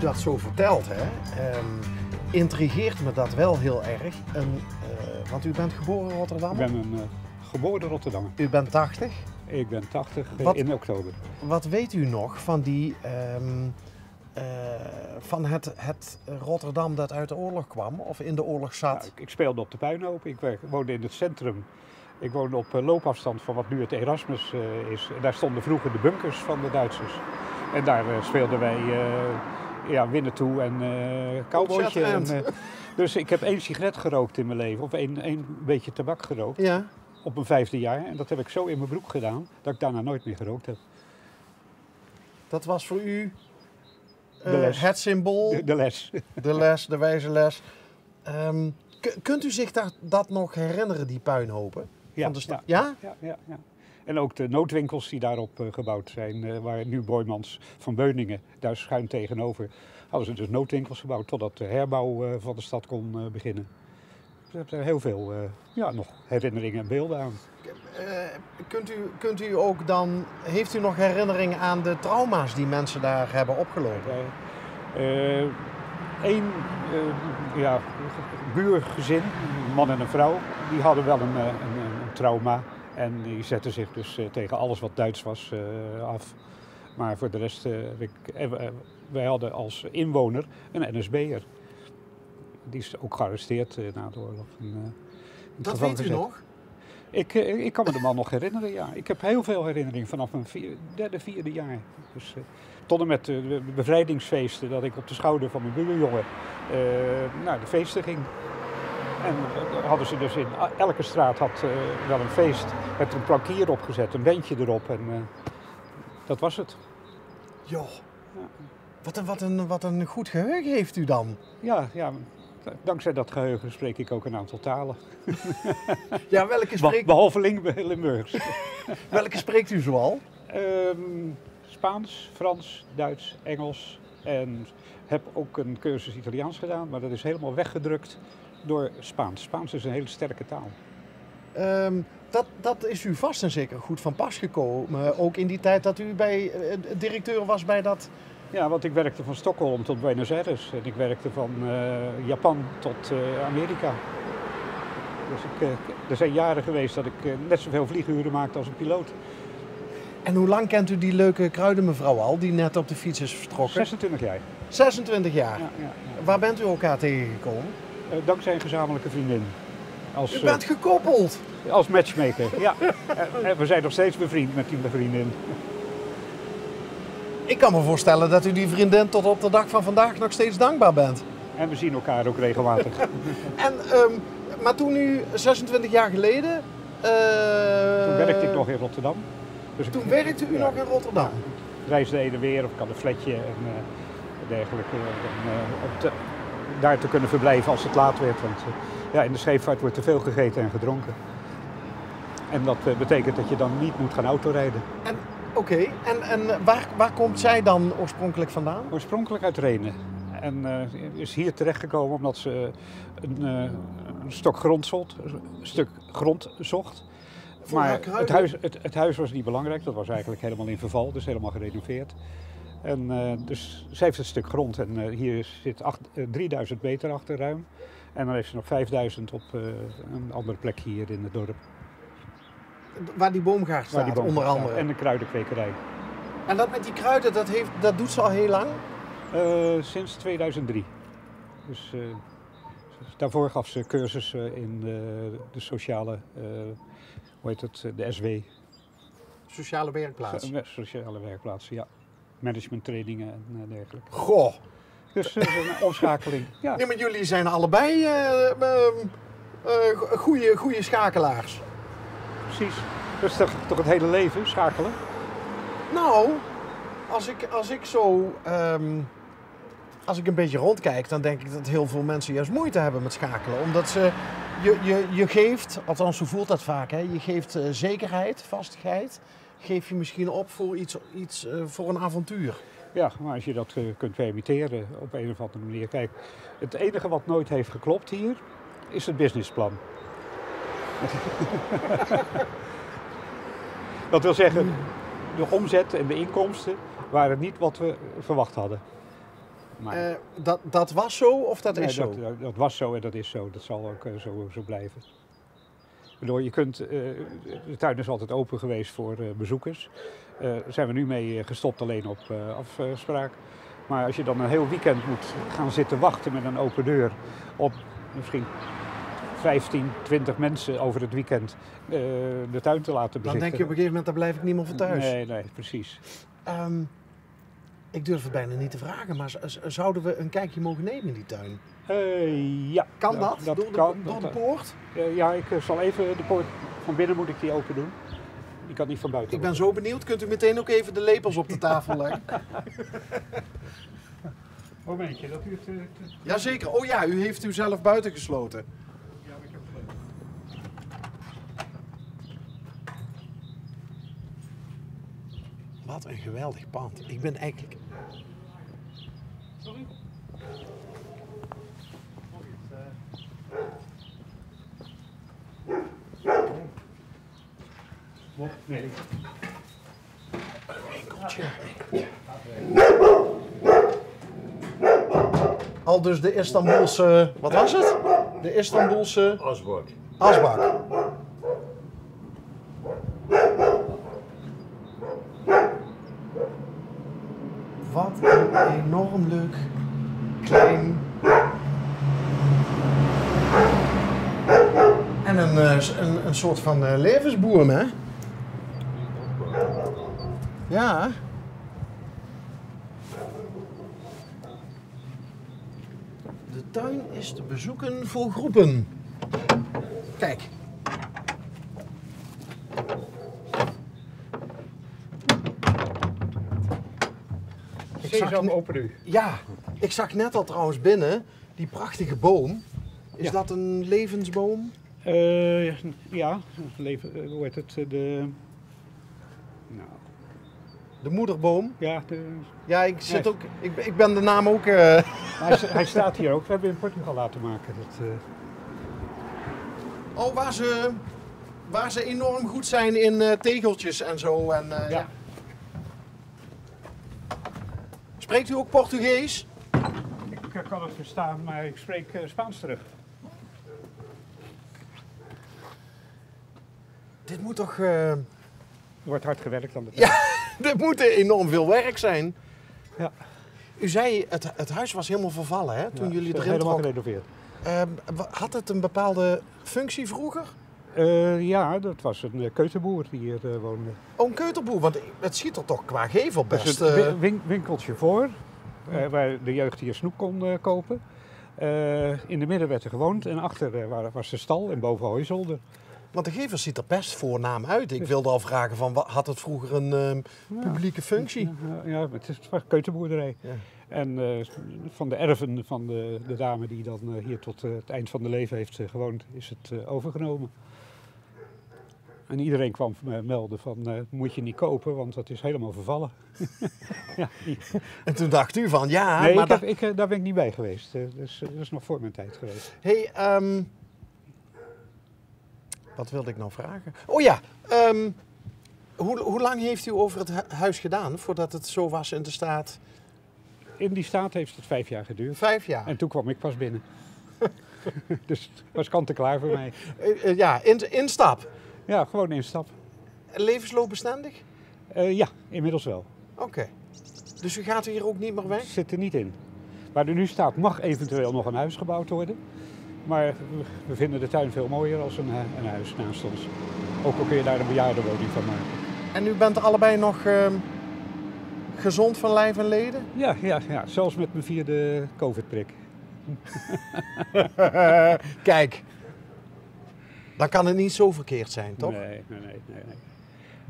dat zo vertelt, hè, intrigeert me dat wel heel erg. Want u bent geboren in Rotterdam? Ik ben een geboren Rotterdammer. U bent 80? Ik ben 80 in oktober. Wat weet u nog van die... van het Rotterdam dat uit de oorlog kwam of in de oorlog zat? Ja, ik speelde op de puinhoop. Ik woonde in het centrum. Ik woonde op loopafstand van wat nu het Erasmus is. Daar stonden vroeger de bunkers van de Duitsers. En daar speelden wij Winnetou en cowboytje. Dus ik heb 1 sigaret gerookt in mijn leven. Of één beetje tabak gerookt. Ja. Op mijn 5e jaar. En dat heb ik zo in mijn broek gedaan dat ik daarna nooit meer gerookt heb. Dat was voor u het symbool? De les. De les, de wijze les. Kunt u zich dat nog herinneren, die puinhopen? Ja, van de stad? Ja? Ja. En ook de noodwinkels die daarop gebouwd zijn, waar nu Boijmans van Beuningen, daar schuin tegenover, hadden ze dus noodwinkels gebouwd totdat de herbouw van de stad kon beginnen. Dus ik heb er heel veel nog herinneringen en beelden aan. Kunt u ook dan, heeft u nog herinnering aan de trauma's die mensen daar hebben opgelopen? Eén buurgezin, een man en een vrouw, die hadden wel een trauma. En die zetten zich dus tegen alles wat Duits was af. Maar voor de rest, wij hadden als inwoner een NSB'er. Die is ook gearresteerd na de oorlog. Dat weet u nog? Ik kan me de man nog herinneren, ja. Ik heb heel veel herinneringen vanaf mijn 3e, 4e jaar. Dus, tot en met de bevrijdingsfeesten, dat ik op de schouder van mijn buurjongen naar de feesten ging. En hadden ze dus in elke straat had wel een feest met een plankier opgezet, een bandje erop en dat was het. Joh, wat een goed geheugen heeft u dan. Ja, dankzij dat geheugen spreek ik ook een aantal talen. Ja, welke spreekt... Behalve Limburgs. Welke spreekt u zoal? Spaans, Frans, Duits, Engels en heb ook een cursus Italiaans gedaan, maar dat is helemaal weggedrukt door Spaans. Spaans is een hele sterke taal. Dat is u vast en zeker goed van pas gekomen, ook in die tijd dat u directeur was bij dat... Ja, want ik werkte van Stockholm tot Buenos Aires en ik werkte van Japan tot Amerika. Dus er zijn jaren geweest dat ik net zoveel vlieguren maakte als een piloot. En hoe lang kent u die leuke kruidenmevrouw al, die net op de fiets is vertrokken? 26 jaar. 26 jaar? Ja. Waar bent u elkaar tegengekomen? Dankzij een gezamenlijke vriendin. U bent gekoppeld? Als matchmaker, ja. En we zijn nog steeds bevriend met die vriendin. Ik kan me voorstellen dat u die vriendin tot op de dag van vandaag nog steeds dankbaar bent. En we zien elkaar ook regelmatig. Maar toen u 26 jaar geleden... Toen werkte ik nog in Rotterdam. Dus toen werkte u nog in Rotterdam? Ik reisde heen en weer of ik had een flatje en dergelijke. Om daar te kunnen verblijven als het laat werd. Want in de scheepvaart wordt te veel gegeten en gedronken. En dat betekent dat je dan niet moet gaan autorijden. Oké, en waar komt zij dan oorspronkelijk vandaan? Oorspronkelijk uit Renen. En is hier terechtgekomen omdat ze een stuk grond zocht. Maar het huis was niet belangrijk, dat was eigenlijk helemaal in verval, dus helemaal gerenoveerd. En dus ze heeft een stuk grond en hier zit 3000 meter achter ruim. En dan heeft ze nog 5000 op een andere plek hier in het dorp. Waar die boomgaard staat, onder andere. En de kruidenkwekerij. En dat met die kruiden, dat doet ze al heel lang? Sinds 2003. Dus daarvoor gaf ze cursussen in de sociale, de SW. Sociale werkplaats? Sociale werkplaatsen, ja. Managementtrainingen en dergelijke. Goh! Dus een omschakeling. Ja. Nee, maar jullie zijn allebei goede schakelaars. Precies. Dat is toch het hele leven, schakelen? Nou, als ik een beetje rondkijk, dan denk ik dat heel veel mensen juist moeite hebben met schakelen. Omdat je geeft, althans zo voelt dat vaak, hè, je geeft zekerheid, vastigheid. Geef je misschien op voor iets voor een avontuur. Ja, maar als je dat kunt permitteren op een of andere manier. Kijk, het enige wat nooit heeft geklopt hier, is het businessplan. Dat wil zeggen, de omzet en de inkomsten waren niet wat we verwacht hadden. Maar, dat was zo of dat nee, is zo? Dat was zo en dat is zo. Dat zal ook zo blijven. Waardoor je kunt, de tuin is altijd open geweest voor bezoekers. Daar zijn we nu mee gestopt alleen op afspraak. Maar als je dan een heel weekend moet gaan zitten wachten met een open deur op misschien 15, 20 mensen over het weekend de tuin te laten bezichtigen. Dan denk je op een gegeven moment, daar blijf ik niet meer voor thuis. Nee, precies. Ik durf het bijna niet te vragen, maar zouden we een kijkje mogen nemen in die tuin? Ja. Kan dat? Door de poort? Ja, ik zal even de poort van binnen moet ik die open doen. Die kan niet van buiten. Ik ben zo benieuwd. Kunt u meteen ook even de lepels op de tafel leggen? Momentje, dat u het... Jazeker. Oh ja, u heeft u zelf buiten gesloten. Ja, ik heb het. Wat een geweldig pand. Ik ben eigenlijk... Sorry? Nee. Winkeltje. Al dus de Istanboelse... Wat was het? De Istanboelse... Asbak. asbak. Wat een enorm leuk klein... En een soort van levensboom, hè? Ja. De tuin is te bezoeken voor groepen. Kijk. Sesam, open u. Ja, ik zag net al trouwens binnen die prachtige boom. Is dat een levensboom? Ja, hoe heet het? Nou, De moederboom? ja, Ja, ik ben de naam ook... hij staat hier ook. We hebben in Portugal laten maken. Oh, waar ze enorm goed zijn in tegeltjes en zo. En, ja. Spreekt u ook Portugees? Ik kan het verstaan, maar ik spreek Spaans terug. Dit moet toch... Er wordt hard gewerkt aan de tuin. Ja, dit moet enorm veel werk zijn. Ja. U zei, het huis was helemaal vervallen, hè, toen jullie erin helemaal trokken. gerenoveerd. Had het een bepaalde functie vroeger? Ja, dat was een keuterboer die hier woonde. Oh, een keuterboer, want het ziet er toch qua gevel best... Dus een winkeltje voor, waar de jeugd hier snoep kon kopen. In de midden werd er gewoond en achter was de stal en boven hooizolder. Want de gevel ziet er best voornaam uit. Ik wilde al vragen, had het vroeger een publieke functie? Ja, het was keuterboerderij. Ja. En van de erven van de dame die dan hier tot het eind van de leven heeft gewoond, is het overgenomen. En iedereen kwam me melden van, moet je niet kopen, want dat is helemaal vervallen. Ja, En toen dacht u van, ja... nee, maar daar ben ik niet bij geweest. Dus dat is nog voor mijn tijd geweest. Hey, wat wilde ik nou vragen? Oh ja, hoe lang heeft u over het huis gedaan voordat het zo was in de staat? In die staat heeft het 5 jaar geduurd. 5 jaar? En toen kwam ik pas binnen. Dus het was kant-en-klaar voor mij. Ja, instap. Ja, gewoon instap. Levensloopbestendig? Ja, inmiddels wel. Oké. Dus u gaat hier ook niet meer weg? Zit er niet in. Waar er nu staat mag eventueel nog een huis gebouwd worden. Maar we vinden de tuin veel mooier als een huis naast ons. Ook al kun je daar een bejaardenwoning van maken. En u bent allebei nog gezond van lijf en leden? Ja, zelfs met mijn 4e COVID-prik. Kijk, dan kan het niet zo verkeerd zijn, toch? Nee.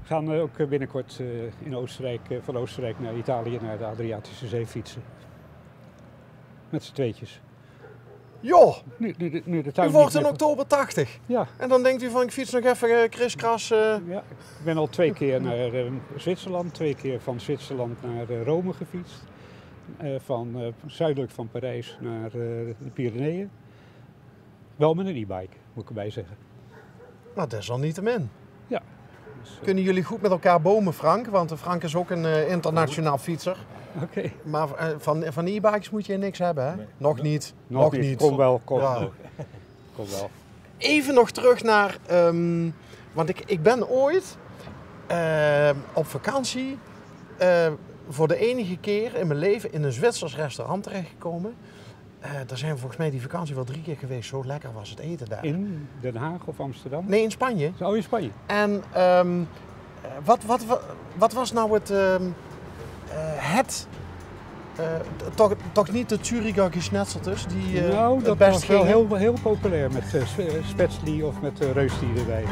We gaan ook binnenkort in Oostenrijk, van Oostenrijk naar Italië, naar de Adriatische Zee fietsen. Met z'n tweetjes. Joh, Nu de tuin u wordt niet in meer- oktober 80. Ja. En dan denkt u van, ik fiets nog even kriskras. Ja, ik ben al 2 keer naar Zwitserland, 2 keer van Zwitserland naar Rome gefietst. Zuidelijk van Parijs naar de Pyreneeën. Wel met een e-bike, moet ik erbij zeggen. Maar desalniettemin. Ja, Dus, Kunnen jullie goed met elkaar bomen, Frank? Want Frank is ook een internationaal fietser. Oké. Maar van e-bikes moet je niks hebben, hè? Nee. Nog niet. Nog niet. Kom wel, kom Ja. wel. Kom wel. Even nog terug naar... want ik ben ooit op vakantie voor de enige keer in mijn leven in een Zwitsers restaurant terechtgekomen. Daar zijn we volgens mij die vakantie wel 3 keer geweest. Zo lekker was het eten daar. In Den Haag of Amsterdam? Nee, in Spanje. Oh, in Spanje. En wat was nou toch niet de Züricher Geschnetzeltes die Nou, het dat best was wel gingen? heel populair met Spätzli of met Rösti erbij.